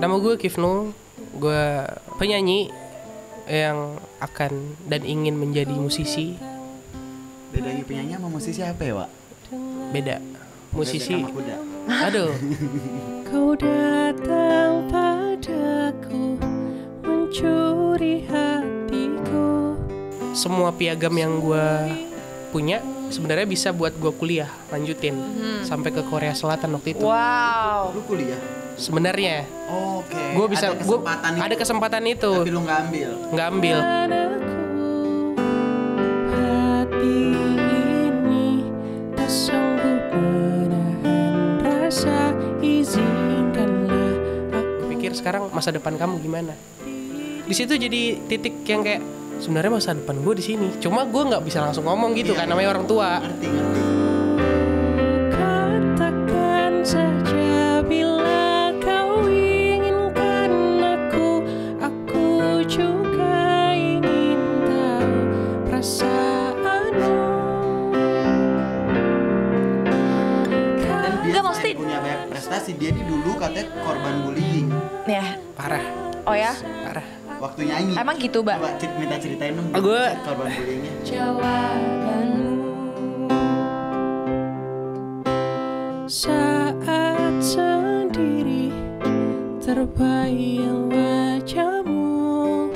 Nama gue Kifnu. Gue penyanyi yang akan dan ingin menjadi musisi. Bedanya penyanyi sama musisi apa ya, Wak? Beda. Musisi. Bebek sama kuda. Aduh. Kau datang padaku mencuri hatiku. Semua piagam yang gue punya sebenarnya bisa buat gue kuliah lanjutin sampai ke Korea Selatan waktu itu. Wow. Lu kuliah? Sebenarnya Oke. gue bisa ada kesempatan itu. itu Tapi lu nggak ambil. nggak ambil. Hati ini tak sanggup menahan rasa, izinkanlah aku. Pikir sekarang masa depan kamu gimana? Di situ jadi titik yang kayak sebenarnya masa depan gue di sini. Cuma gue nggak bisa langsung ngomong gitu kan, namanya orang tua. Ngerti. Katakan saja bila kau inginkan aku juga ingin tahu perasaanmu. Dan dia Nggak, mesti- selain punya banyak prestasi, dia ini dulu katanya korban bullying Ya. Parah, Oh ya. parah. waktu nyanyi. Emang gitu, Mbak? Coba minta ceritain dong. Gue- korban bullyingnya. Jawabanmu saat sendiri terbayang wajahmu.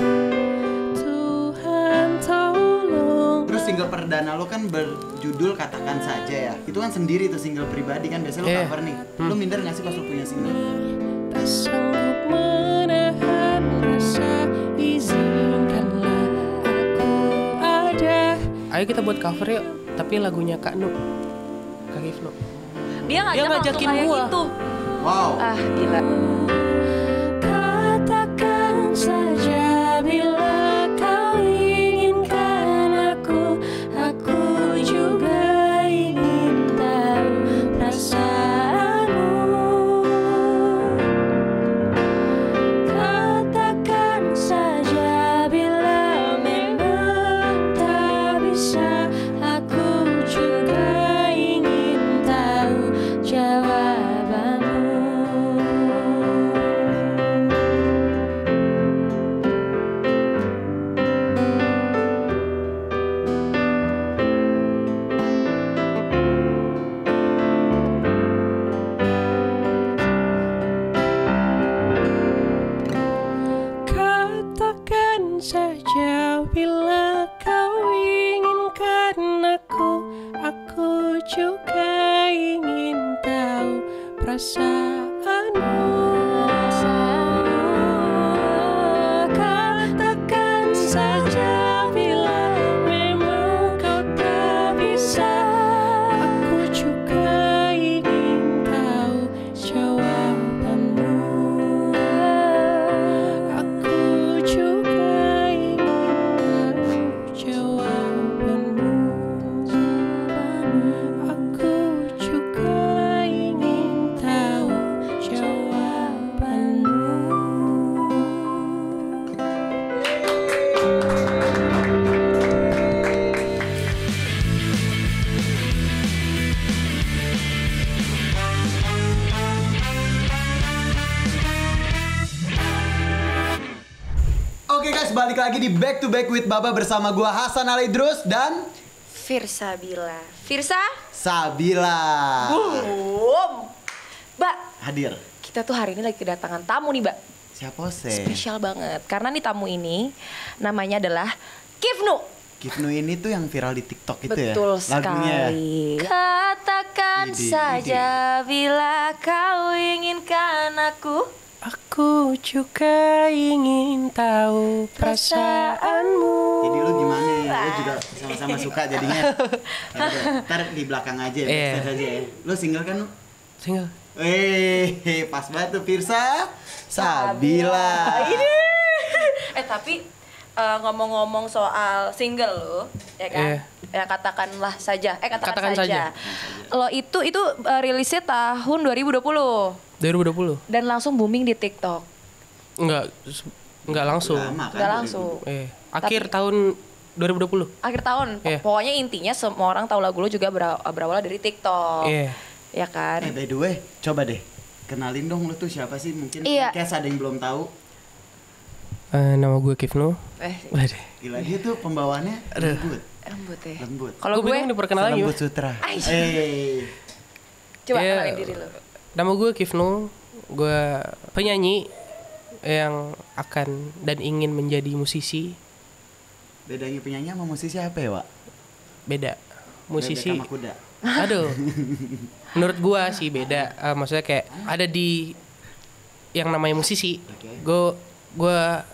Tuhan tolong. Terus single perdana lo kan berjudul Katakan Saja ya. Itu kan sendiri tuh single pribadi kan. Biasanya lo Iya. cover nih. Lo minder gak sih pas lo punya single? Tak sanggup menahan rasa, izinkanlah aku ada. Ayo kita buat cover yuk, tapi lagunya Kak Nu, Kak Kifnu. Dia ngajak langsung ngajakin kayak gua. gitu. Wow. Ah, gila. Katakan saja bila kau inginkan aku juga ingin tahu perasaanmu. Katakan saja bila memang tak bisa, aku juga ingin tahu jawabanmu. Katakan saja bila kau inginkan aku juga ingin tahu perasaanmu. Katakan saja bila memang kau tak bisa, aku juga ingin tahu jawabanmu. Aku juga ingin tahu jawabanmu. Aku juga ingin tahu jawabanmu. Oke guys, balik lagi di Back to Back with Baba bersama gua Hasan Alidrus dan Firsa Bila. Firsa? Sabila. Boom. Mbak, Hadir. kita tuh hari ini lagi kedatangan tamu nih, Mbak. Siapa sih? Spesial banget. Karena nih tamu ini namanya adalah Kifnu. Kifnu ini tuh yang viral di TikTok itu ya? Betul Lagunya. sekali. Katakan Ide, saja bila kau inginkan Aku juga ingin tahu perasaanmu. Jadi lu gimana ya? Lu juga sama-sama suka jadinya. Ya udah, ntar di belakang aja, Iya. backstage aja ya. Lu single kan lu? Single. Pas banget tuh Firsa Sabila. Tapi ngomong-ngomong soal single lo, ya kan? Iya. Ya katakanlah saja. Katakan Katakan saja. saja. Lo itu rilisnya tahun 2020 2020. dan langsung booming di TikTok. Enggak langsung. Lama kan? Nggak langsung. Akhir tahun 2020. Akhir tahun. Iya. Pokoknya intinya semua orang tahu lagu lo juga berawal dari TikTok. Iya. Ya kan? By the way, coba deh kenalin dong lu tuh siapa sih? Mungkin Iya. podcast ada yang belum tahu. Nama gue Kifnu. Waduh. Gila dia tuh pembawaannya lembut. Lembut ya. Lembut. Kalau Gue gue, bingung diperkenalkan Lembut gimana. Sutra. Aish. Eh. coba Iya. kenalin diri lo. Nama gue Kifnu. Gue penyanyi yang akan dan ingin menjadi musisi. Bedanya penyanyi sama musisi apa ya, Wak? Beda. Musisi. Bebek sama kuda. Aduh. Menurut gua sih beda. Maksudnya kayak ada di yang namanya musisi. Oke. Gua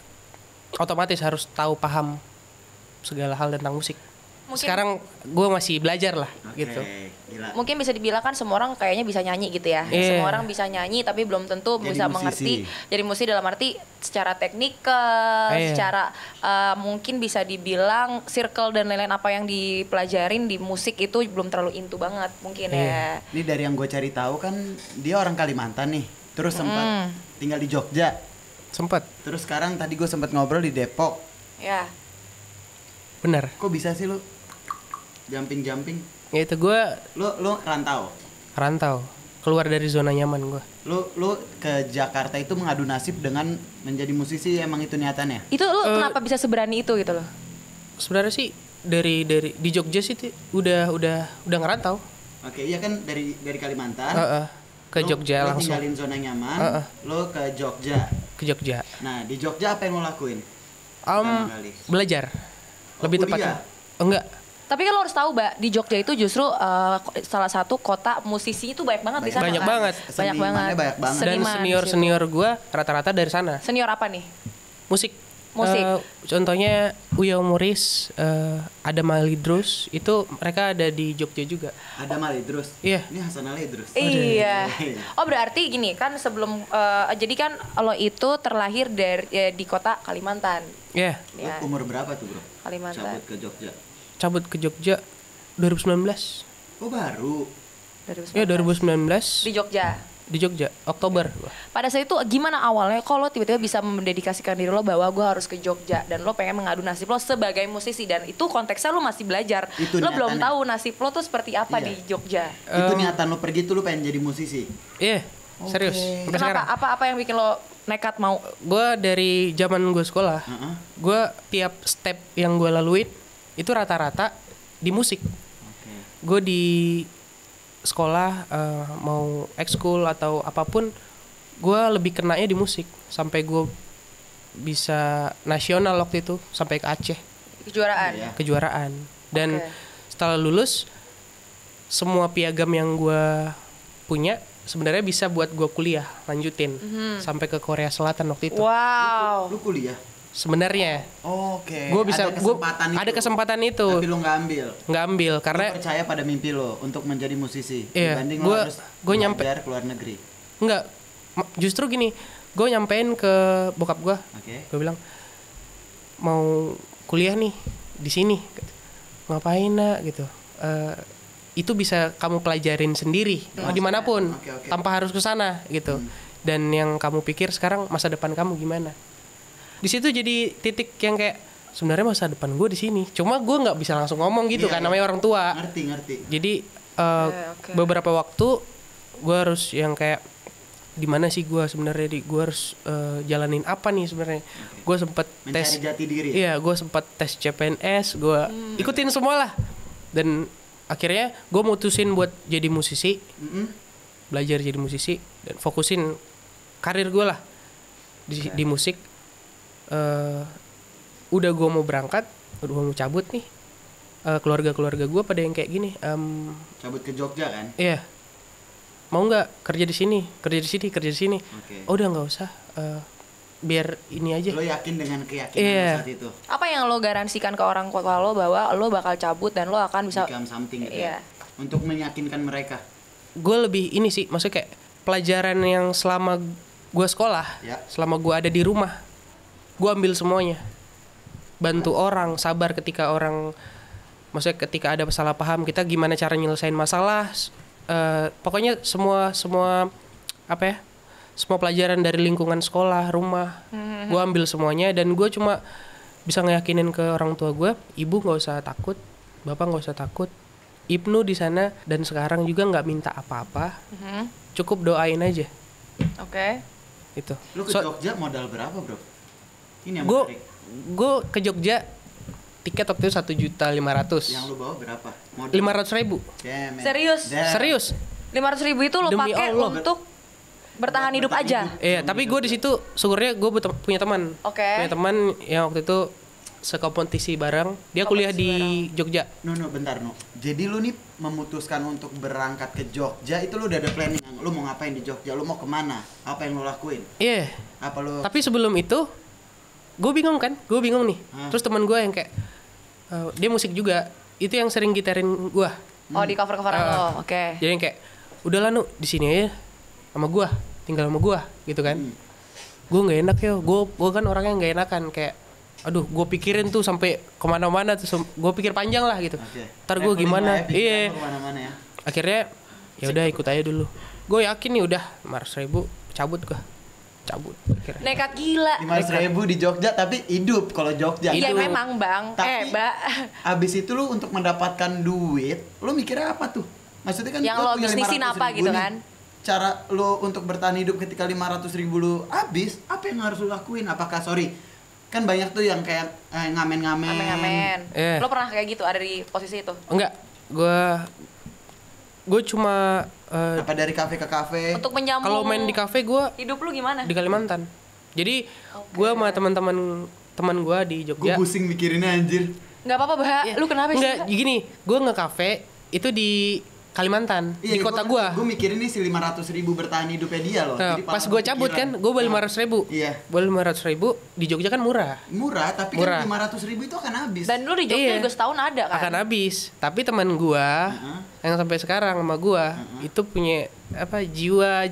otomatis harus tahu paham segala hal tentang musik. Mungkin- Sekarang gua masih belajar lah Oke, gitu. Gila. Mungkin bisa dibilang kan semua orang kayaknya bisa nyanyi gitu ya. Iya. Semua orang bisa nyanyi tapi belum tentu Jadi bisa musisi. mengerti. Jadi musisi dalam arti secara teknikal, Iya. secara mungkin bisa dibilang circle dan lain-lain apa yang dipelajarin di musik itu belum terlalu into banget mungkin ya. Ini dari yang gue cari tahu kan dia orang Kalimantan nih. Terus sempat tinggal di Jogja. Sempet, Terus sekarang tadi gue sempat ngobrol di Depok. Ya. bener. Kok bisa sih lu jumping? Ya itu gua Lu rantau. rantau, keluar dari zona nyaman gua. Lu ke Jakarta itu mengadu nasib dengan menjadi musisi, emang itu niatannya? Itu lu kenapa bisa seberani itu gitu loh? Sebenarnya sih dari di Jogja sih udah ngerantau. Oke, iya kan dari Kalimantan. Ke Jogja Lu langsung. tinggalin zona nyaman. Lu ke Jogja. Ke Jogja. Nah, di Jogja apa yang lu lakuin? Pertama kali. Belajar. Oh, Lebih kuliah? tepatnya. Enggak. Tapi kan lo harus tahu, Mbak, di Jogja itu justru salah satu kota musisi itu banyak banget di sana. Banyak kan? banget. Banyak Senimannya banget. banyak banget. Dan Seniman di situ. senior gue rata-rata dari sana. Senior apa nih? Musik. Musik. Contohnya Uya Umuris, ada Malidrus, itu mereka ada di Jogja juga. Ada Malidrus. Iya. Ini Hasan Ali Idrus. Iya. Oh berarti gini kan sebelum jadi kan lo itu terlahir di kota Kalimantan. Iya. Lu Ya. umur berapa tuh, Bro? Kalimantan. Cabut ke Jogja. Cabut ke Jogja 2019. Oh, baru. 2019. Ya 2019 Di Jogja. di Jogja, Oktober. Pada saat itu gimana awalnya kok lo tiba-tiba bisa mendedikasikan diri lo bahwa gue harus ke Jogja dan lo pengen mengadu nasib lo sebagai musisi dan itu konteksnya lo masih belajar. Itu Lo belum niatannya. tahu nasib lo tuh seperti apa Iya. di Jogja. Itu niatan lu pergi tuh lu pengen jadi musisi. Iya, serius. Sampai sekarang. Kenapa? Apa yang bikin lo nekat mau? Gue dari zaman gue sekolah, Heeh. gue tiap step yang gue laluin itu rata-rata di musik. Oke. Gue di sekolah mau ekskul atau apapun, gue lebih kenanya di musik sampai gue bisa nasional waktu itu sampai ke Aceh Kejuaraan. Iya. kejuaraan. Dan Oke. setelah lulus semua piagam yang gue punya sebenarnya bisa buat gue kuliah lanjutin sampai ke Korea Selatan waktu itu. Wow. Lu kuliah? Sebenarnya Oke. gue bisa ada kesempatan itu. itu Tapi lu nggak ambil. nggak ambil karena Lu percaya pada mimpi lo untuk menjadi musisi. Iya, Dibanding gua- lo harus gua nyampe- belajar ke luar negeri. nggak justru gini, gue nyampein ke bokap gue, Oke. gue bilang mau kuliah nih di sini. Ngapain nak gitu. Itu bisa kamu pelajarin sendiri dimanapun Oke. tanpa harus ke sana gitu. Dan yang kamu pikir sekarang masa depan kamu gimana? Di situ jadi titik yang kayak sebenarnya masa depan gue di sini. Cuma gue nggak bisa langsung ngomong gitu Iya, kan, iya. namanya orang tua. Ngerti. Jadi Oke. beberapa waktu gue harus yang kayak di mana sih gue sebenarnya, gue harus jalanin apa nih sebenarnya. Gue sempet Mencari tes, jati diri. iya gue sempat tes CPNS, gue ikutin semua lah. Dan akhirnya gue mutusin buat jadi musisi, Mm-mm. belajar jadi musisi dan fokusin karir gue lah di musik. Udah gue mau berangkat, udah mau cabut nih. Keluarga gue pada yang kayak gini. Cabut ke Jogja kan? Iya. Mau nggak kerja di sini, kerja di sini. Oke. Oh, udah nggak usah. Biar ini aja. Lo yakin dengan keyakinan Iya. lo saat itu? Apa yang lo garansikan ke orang tua lo bahwa lo bakal cabut dan lo akan bisa Become something gitu Iya. ya? Untuk meyakinkan mereka. Gue lebih ini sih, maksudnya kayak pelajaran yang selama gue sekolah, Ya. selama gue ada di rumah, gue ambil semuanya. Bantu orang, sabar ketika orang, maksudnya ketika ada salah paham, kita gimana cara nyelesain masalah. Pokoknya semua apa ya? Semua pelajaran dari lingkungan sekolah, rumah, gue ambil semuanya dan gue cuma bisa ngeyakinin ke orang tua gue, ibu nggak usah takut, bapak nggak usah takut, Ibnu di sana dan sekarang juga nggak minta apa-apa, cukup doain aja. Oke. Itu. Lu ke Jogja modal berapa, Bro? Ini yang gue menarik. gue ke Jogja tiket waktu itu 1.500.000. Yang lu bawa berapa? Modal. 500.000. Damn, man. Serius? Damn. Serius. 500.000 itu lo Demi pakai Allah. untuk bertahan hidup aja. Iya, tapi gue di situ syukurnya gue punya teman. Oke. Punya teman yang waktu itu sekompetisi bareng. Dia kuliah di Jogja. No, bentar, no. Jadi lu nih memutuskan untuk berangkat ke Jogja, itu lu udah ada planning. Lu mau ngapain di Jogja? Lu mau kemana? Apa yang lu lakuin? Iya. Apa lu... Tapi sebelum itu gue bingung nih. Terus teman gue yang kayak dia musik juga, itu yang sering gitarin gue. Oh, di cover-coveran lo. Oke. Jadi yang kayak udahlah Nu di sini aja sama gue, tinggal sama gue gitu kan. Gue nggak enak ya, gue kan orangnya nggak enakan kayak aduh gue pikirin tuh sampai kemana-mana tuh, gue pikir panjang lah gitu. Ntar gue gimana? Iya. Ya. Akhirnya ya udah ikut aja dulu. Gue yakin nih udah 500.000 cabut akhirnya. Nekat gila. 500.000 di Jogja tapi hidup kalau Jogja. Iya Hidup. memang Bang. Tapi Mbak. abis itu lu untuk mendapatkan duit, lu mikirnya apa tuh? Maksudnya kan Yang lu lo punya bisnisin 500.000 apa gitu nih. kan? Cara lu untuk bertahan hidup ketika 500.000 lu habis, apa yang harus lu lakuin? Apakah kan banyak tuh yang kayak ngamen-ngamen. Amen. Iya. Lo pernah kayak gitu ada di posisi itu? Enggak, gue cuma Apa dari kafe ke kafe? Untuk menyambung kalau main di kafe gue hidup lu gimana? di Kalimantan. Jadi gue sama teman gue di Gue Jogja. pusing mikirinnya anjir. Enggak apa-apa, Bah. Iya. Lu kenapa sih? Enggak, gini, gue nge-cafe itu di Kalimantan, di kota gue. Gue mikirin nih si 500.000 bertahan hidupnya dia loh. Nah, Jadi pas pala gue cabut kan, gue beli 500.000. Iya. Beli 500.000 di Jogja kan murah. Murah, tapi Murah. kan 500.000 itu akan habis. Dan lu di Jogja Iya. juga setahun ada kan? Akan habis. Tapi teman gue yang sampai sekarang sama gue itu punya apa jiwa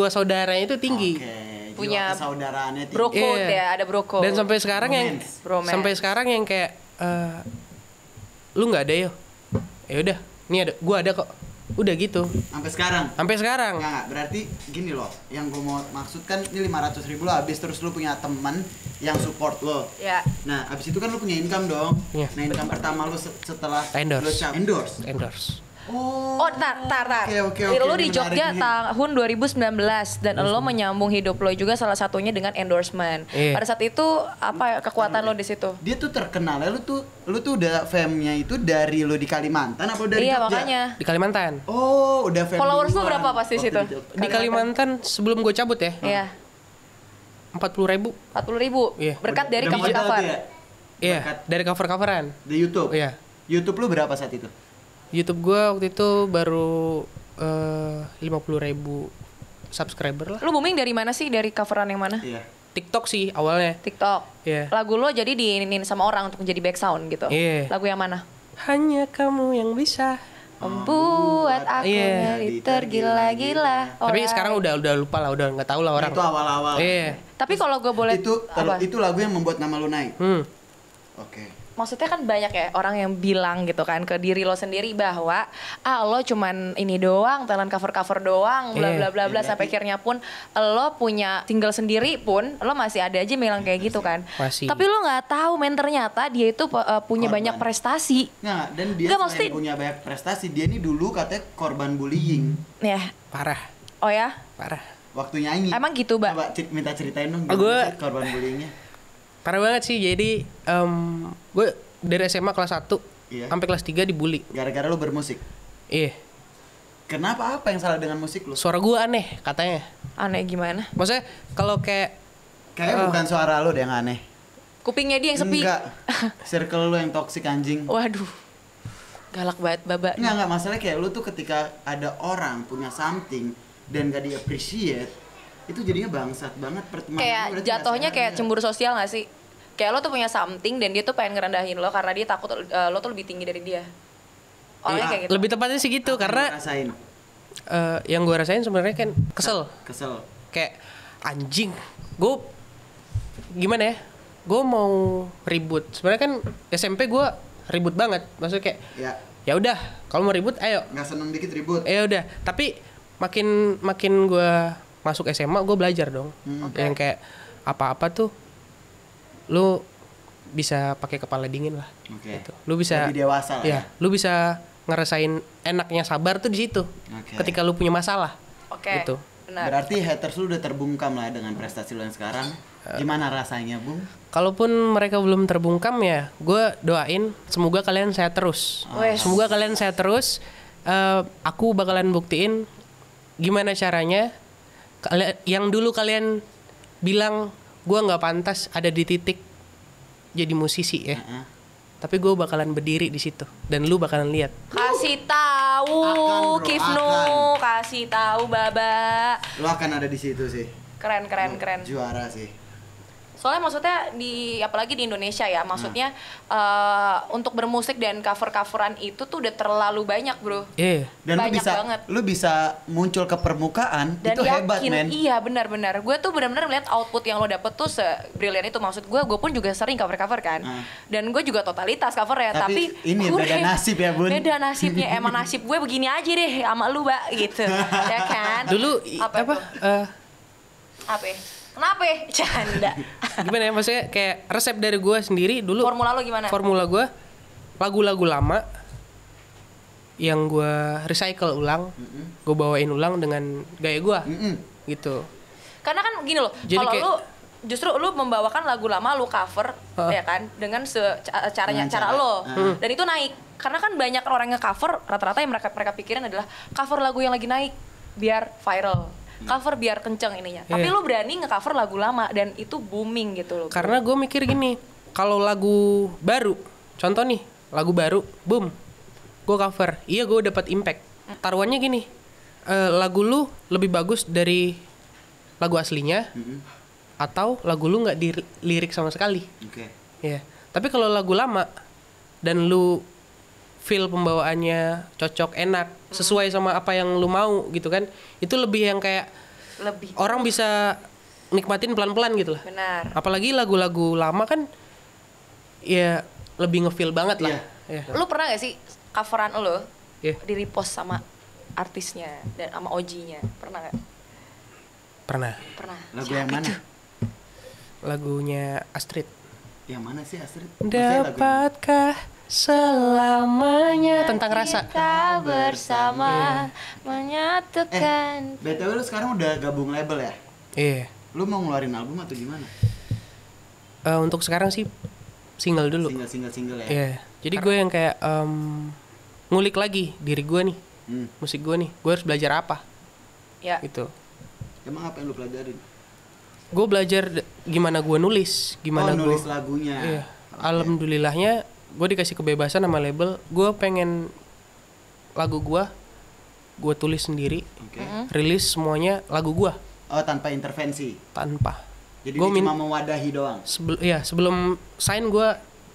saudaranya itu tinggi. Oke, Punya jiwa kesaudaraannya tinggi. Bro code Iya. ya, ada bro code. Dan sampai sekarang Bromance. sampai sekarang yang kayak lu nggak ada yo. Ya udah, nih ada, gue ada kok. Udah gitu. Sampai sekarang. Sampai sekarang. Nggak, berarti gini loh. Yang gue mau maksud kan ini 500.000 lo habis terus lu punya teman yang support lo. Ya. Nah, abis itu kan lu punya income dong. Iya. Nah, income pertama lu setelah Endorse. lu endorse. Oh, tar. Oke, Lo ini di Jogja menarik nih. tahun 2019 dan lo menyambung hidup lo juga salah satunya dengan endorsement. Iya. Pada saat itu apa kekuatan lo di situ? Dia tuh terkenal ya, lu tuh udah fame-nya itu dari lu di Kalimantan apa dari Iya, Jogja? makanya. Di Kalimantan. Oh, udah fame. Followers lu duluan. berapa pas di Waktu situ? Jogja. Di Kalimantan sebelum gue cabut ya, Iya. 40.000. 40.000. Iya. Berkat dari Udah modal cover-cover. tuh ya? Iya, Berkat dari cover-coveran. di YouTube. Iya. YouTube lu berapa saat itu? YouTube gue waktu itu baru 50.000 subscriber lah. Lu booming dari mana sih? Dari coveran yang mana? Iya. TikTok sih awalnya. TikTok. Iya. Lagu lo jadi diinin sama orang untuk menjadi back sound gitu. Iya. Lagu yang mana? Hanya kamu yang bisa. Membuat aku Iya. jadi tergila-gila. Tapi sekarang udah lupa lah, udah nggak tahu lah orang. Itu awal-awal. Iya. Tapi kalau gue boleh Kalau apa? itu lagu yang membuat nama lu naik. Oke. Maksudnya kan banyak ya orang yang bilang gitu kan ke diri lo sendiri bahwa lo cuman ini doang, talent cover doang, bla bla bla bla sampai akhirnya pun lo punya single sendiri pun lo masih ada aja bilang kayak gitu kan. Masih. Tapi lo nggak tahu men ternyata dia itu punya Korban. banyak prestasi. Nah, dan dia Nggak, selain maksudnya- punya banyak prestasi, dia ini dulu katanya korban bullying. Ya. Parah, Oh ya? parah. Waktu nyanyi. Emang gitu, Mbak? Coba minta ceritain dong Oh, gimana gue- sih korban bullyingnya. Parah banget sih. Jadi gue dari SMA kelas 1 Iya. sampai kelas 3 dibully. Gara-gara lu bermusik. Iya. Kenapa? Apa yang salah dengan musik lu? Suara gue aneh katanya. Aneh gimana? Maksudnya kalau kayak Kayaknya bukan suara lu deh yang aneh. Kupingnya dia yang sepi. Enggak. Circle lu yang toxic anjing. Waduh. Galak banget baba. Enggak, masalah kayak lu tuh ketika ada orang punya something dan gak di-appreciate, itu jadinya bangsat banget pertemanan. Kayak lu berarti jatuhnya gak kayak sehat. cemburu sosial gak sih? Kayak lo tuh punya something dan dia tuh pengen ngerendahin lo karena dia takut lo tuh lebih tinggi dari dia. Orangnya Iya, kayak gitu. lebih tepatnya sih gitu Apa yang karena lu rasain? yang gue rasain sebenarnya kan kesel. Kayak anjing. Gue gimana ya? Gue mau ribut. Sebenarnya kan SMP gue ribut banget. Maksudnya kayak Ya, ya udah, kalau mau ribut ayo. nggak seneng dikit ribut. Ya udah, tapi makin gue masuk SMA gue belajar dong. Yang kayak apa-apa tuh lu bisa pakai kepala dingin lah. Oke. Gitu. Lu bisa Lebih dewasa lah ya. lu bisa ngerasain enaknya sabar tuh di situ. Oke. Ketika lu punya masalah. Oke. Gitu. Benar. Berarti haters lu udah terbungkam lah dengan prestasi lu yang sekarang. Gimana rasanya, Bung? Kalaupun mereka belum terbungkam ya, gue doain semoga kalian sehat terus. Wes. Semoga kalian sehat terus. Aku bakalan buktiin gimana caranya yang dulu kalian bilang gue nggak pantas ada di titik jadi musisi ya. Tapi gue bakalan berdiri di situ dan lu bakalan lihat. Kasih tahu Akan, bro, Kifnu, akan. kasih tahu Baba. Lu akan ada di situ sih. Keren. Juara sih. Soalnya maksudnya apalagi di Indonesia ya, maksudnya untuk bermusik dan cover-coveran itu tuh udah terlalu banyak, Bro. Iya. Dan Banyak banget. lu bisa muncul ke permukaan, Dan itu hebat, yakin, men. iya benar-benar. Gue tuh benar-benar melihat output yang lo dapet tuh sebrilian itu. Maksud gue pun juga sering cover-cover kan. Dan gue juga totalitas cover ya. Tapi ini gue- beda nasib ya, Bun. Beda nasibnya. Emang nasib gue begini aja deh sama lu, Mbak, gitu. Ya kan? Dulu apa? apa? Apa? Kenapa? Canda. Gimana ya? Maksudnya kayak resep dari gue sendiri dulu. Formula lo gimana? Formula gue lagu-lagu lama yang gue recycle ulang, gue bawain ulang dengan gaya gue, gitu. Karena kan gini loh, Jadi kalau kayak- lu justru lu membawakan lagu lama lu cover ya kan dengan caranya Dengan cara cara- lo. Dan itu naik. Karena kan banyak orang nge-cover rata-rata yang mereka pikirin adalah cover lagu yang lagi naik biar viral. Cover biar kenceng ininya. Tapi Iya. lu berani nge-cover lagu lama dan itu booming gitu loh. Karena gue mikir gini, kalau lagu baru, contoh nih, lagu baru, boom, gue cover, iya gue dapat impact. Taruhannya gini, lagu lu lebih bagus dari lagu aslinya, atau lagu lu nggak dilirik sama sekali. Oke. Ya. Tapi kalau lagu lama dan lu feel pembawaannya cocok, enak, sesuai sama apa yang lu mau gitu kan, itu lebih yang kayak Lebih. orang bisa nikmatin pelan-pelan gitu lah. Benar. Apalagi lagu-lagu lama kan ya lebih ngefeel banget lah. Ya. Lu pernah gak sih coveran lo Iya. di repost sama artisnya dan sama OG-nya? Pernah gak? Pernah. Pernah. Lagu Siapa yang mana? itu? Lagunya Astrid. Yang mana sih, Astrid? Maksudnya lagu yang- Dapatkah selamanya tentang rasa. Kita bersama menyatukan. BTW lu sekarang udah gabung label ya? Iya. Lu mau ngeluarin album atau gimana? Untuk sekarang sih single dulu. Single ya? Iya. Jadi gue yang kayak ngulik lagi diri gue nih, musik gue nih. Gue harus belajar apa? Ya. Gitu. Emang apa yang lu pelajarin? Gue belajar gimana gue nulis, gimana nulis gue. lagunya. Iya. Oke. Alhamdulillahnya gue dikasih kebebasan sama label. Gue pengen lagu gue tulis sendiri, Oke. rilis semuanya lagu gue Oh, tanpa intervensi. tanpa. Jadi Gua dia cuma mewadahi doang. Sebelum sign gue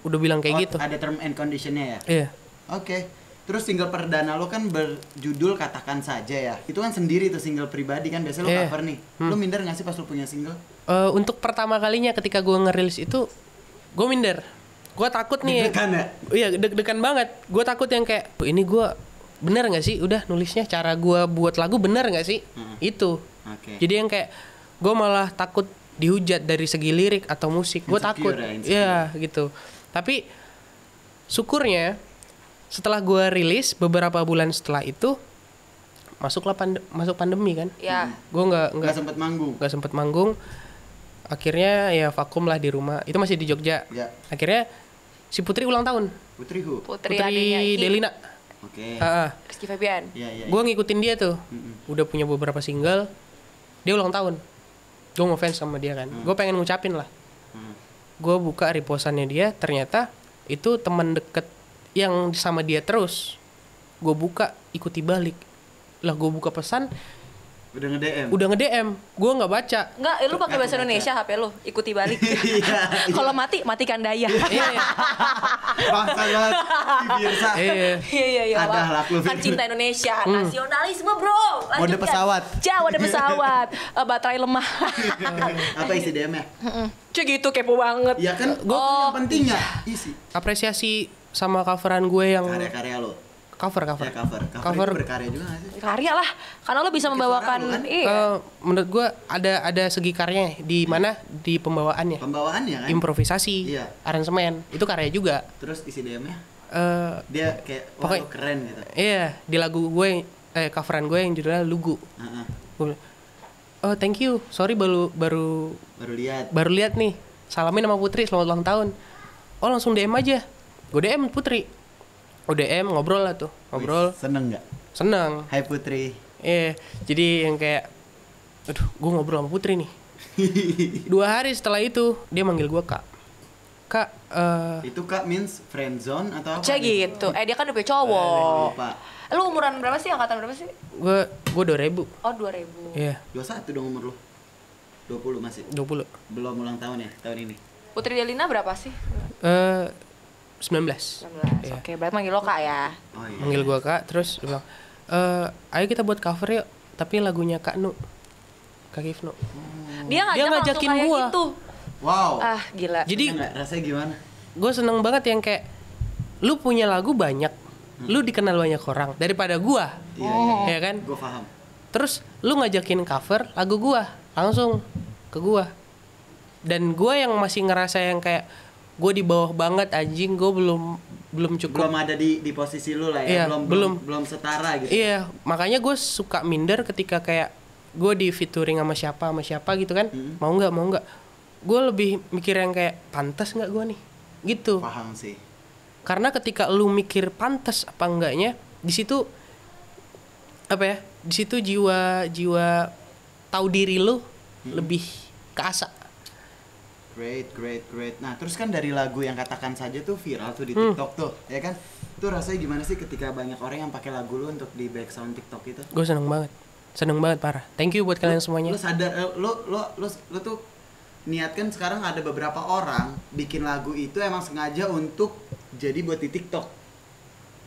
udah bilang kayak gitu. Ada term and conditionnya ya? Iya. Oke. Terus single perdana lo kan berjudul Katakan Saja ya? Itu kan sendiri tuh single pribadi kan, biasanya lo Iya. cover nih. Lo minder gak sih pas lo punya single? Untuk pertama kalinya ketika gue ngerilis itu, gue minder. Gue takut nih. Deg-degan ya? Iya, deg-degan banget. Gue takut yang kayak, ini gue bener nggak sih? Udah nulisnya cara gue buat lagu bener nggak sih? Itu. Oke. Jadi yang kayak gue malah takut dihujat dari segi lirik atau musik. Gue Insecure takut. ya, insecure. Iya, gitu. Tapi syukurnya setelah gue rilis beberapa bulan setelah itu masuk pandemi kan. Ya. Gue Nggak sempet manggung? nggak sempet manggung. Akhirnya ya vakum lah di rumah. Itu masih di Jogja. Ya. Akhirnya si Putri ulang tahun. Putri Hu? Putri adiknya Iki. Delina. Oke. Rizky Febian. Iya, iya. Gue ngikutin dia tuh. Udah punya beberapa single. Dia ulang tahun. Gue ngefans sama dia kan. Gue pengen ngucapin lah. Gue buka repostannya dia. Ternyata itu teman deket yang sama dia terus. Gue buka ikuti balik. Lah gue buka pesan. Udah nge-DM? Udah nge-DM. Gue nggak baca. Enggak, lu pakai bahasa Indonesia HP lu, ikuti balik. Iya. Kalau matikan daya. Iya. Bangsa banget. Biasa. Iya. Iya. Ada Wak. lah, lu, Kan Fir. cinta Indonesia, nasionalisme, Bro. Lanjut, Mode Yan. pesawat. Jauh ada pesawat. Baterai lemah. Apa isi DM-nya? Cuk gitu kepo banget. Ya kan, gue yang pentingnya isi Apresiasi sama coveran gue yang karya-karya lo. cover. Ya cover itu berkarya juga gak sih? Karya lah, karena lo bisa Pakai membawakan suara lu kan? iya. Menurut gue ada segi karyanya di mana di pembawaannya. Pembawaannya kan? Improvisasi, Iya. aransemen, itu karya juga. Terus isi DM-nya? Eh Dia kayak, wah Pokoknya- lo keren gitu. iya, di lagu gue coveran gue yang judulnya Lugu. Heeh. Gue bilang, oh thank you, sorry baru Baru lihat. nih, salamin sama Putri selamat ulang tahun. Oh langsung DM aja, gue DM Putri, DM ngobrol lah tuh, ngobrol. Wih, seneng nggak? Seneng. Hai Putri. Jadi yang kayak, aduh gue ngobrol sama Putri nih. 2 hari setelah itu dia manggil gue kak. Itu kak means friend zone atau apa? Cek gitu. Dia kan udah punya cowok. Lupa. Lu umuran berapa sih? Angkatan berapa sih? Gue 2000. Oh 2000. Iya, 21 dong umur lu. 20 masih. 20. Belum ulang tahun ya tahun ini. Putri Delina berapa sih? 19. 19. Iya. Oke, berarti manggil lo kak ya. Oh iya. Manggil gue kak, terus dia bilang, ayo kita buat cover yuk, tapi lagunya Kak Nu, Kak Gifnu. Dia Dia ngajak ngajakin langsung kayak gua. gitu. Wow. Ah, gila. Jadi Seneng nggak? Rasanya gimana? gue seneng banget yang kayak, lu punya lagu banyak, lu dikenal banyak orang daripada gua, Iya. ya kan? Gue paham. Terus lu ngajakin cover lagu gua langsung ke gua, dan gua yang masih ngerasa yang kayak gua di bawah banget anjing, gua belum cukup. Belum ada di posisi lu lah Iya, ya. Belum setara gitu. Iya, makanya gue suka minder ketika kayak gue di featuring sama siapa gitu kan. Mau nggak? Gue lebih mikir yang kayak pantas nggak gue nih, gitu. Paham sih. Karena ketika lu mikir pantas apa enggaknya, di situ apa ya? Di situ jiwa tahu diri lu lebih keasa. Great. Nah, terus kan dari lagu yang katakan saja tuh viral tuh di TikTok tuh, ya kan? Tuh rasanya gimana sih ketika banyak orang yang pakai lagu lu untuk di background TikTok itu? Gue seneng banget parah. Thank you buat kalian semuanya. Lu sadar lu tuh niatkan sekarang ada beberapa orang bikin lagu itu emang sengaja untuk jadi buat di TikTok.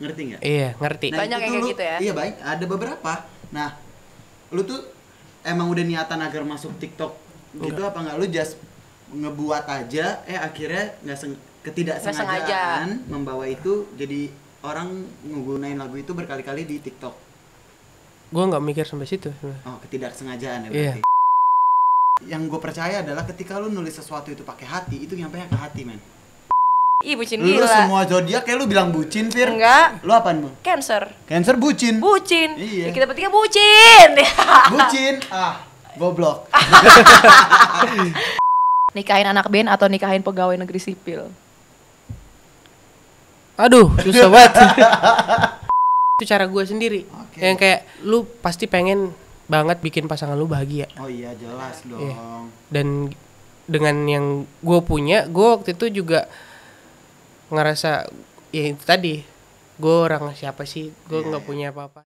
Ngerti nggak? Iya, ngerti. Banyak itu yang tuh kayak gitu ya? Iya, baik, ada beberapa. Nah, lu tuh emang udah niatan agar masuk TikTok gitu apa enggak? Lu just ngebuat aja, akhirnya ketidaksengajaan membawa itu jadi orang nggunain lagu itu berkali-kali di TikTok. Gue nggak mikir sampai situ. Oh, ketidaksengajaan ya Iya. berarti. Yang gue percaya adalah ketika lu nulis sesuatu itu pakai hati, itu nyampe ke hati, men. Ih, bucin Lu gila. semua zodiak kayak lu bilang bucin, Fir. Enggak. Lu apaan, Bu? Cancer. Cancer bucin. Bucin. Iya. Ya, kita bertiga bucin. Bucin. Goblok. Nikahin anak band atau nikahin pegawai negeri sipil? Aduh, susah banget. Itu cara gue sendiri. Oke. Yang kayak lu pasti pengen banget bikin pasangan lu bahagia. Oh iya, jelas dong. Iya. Dan dengan yang gue punya, gue waktu itu juga ngerasa ya itu tadi, gue orang siapa sih, gue Iya, nggak iya. punya apa-apa.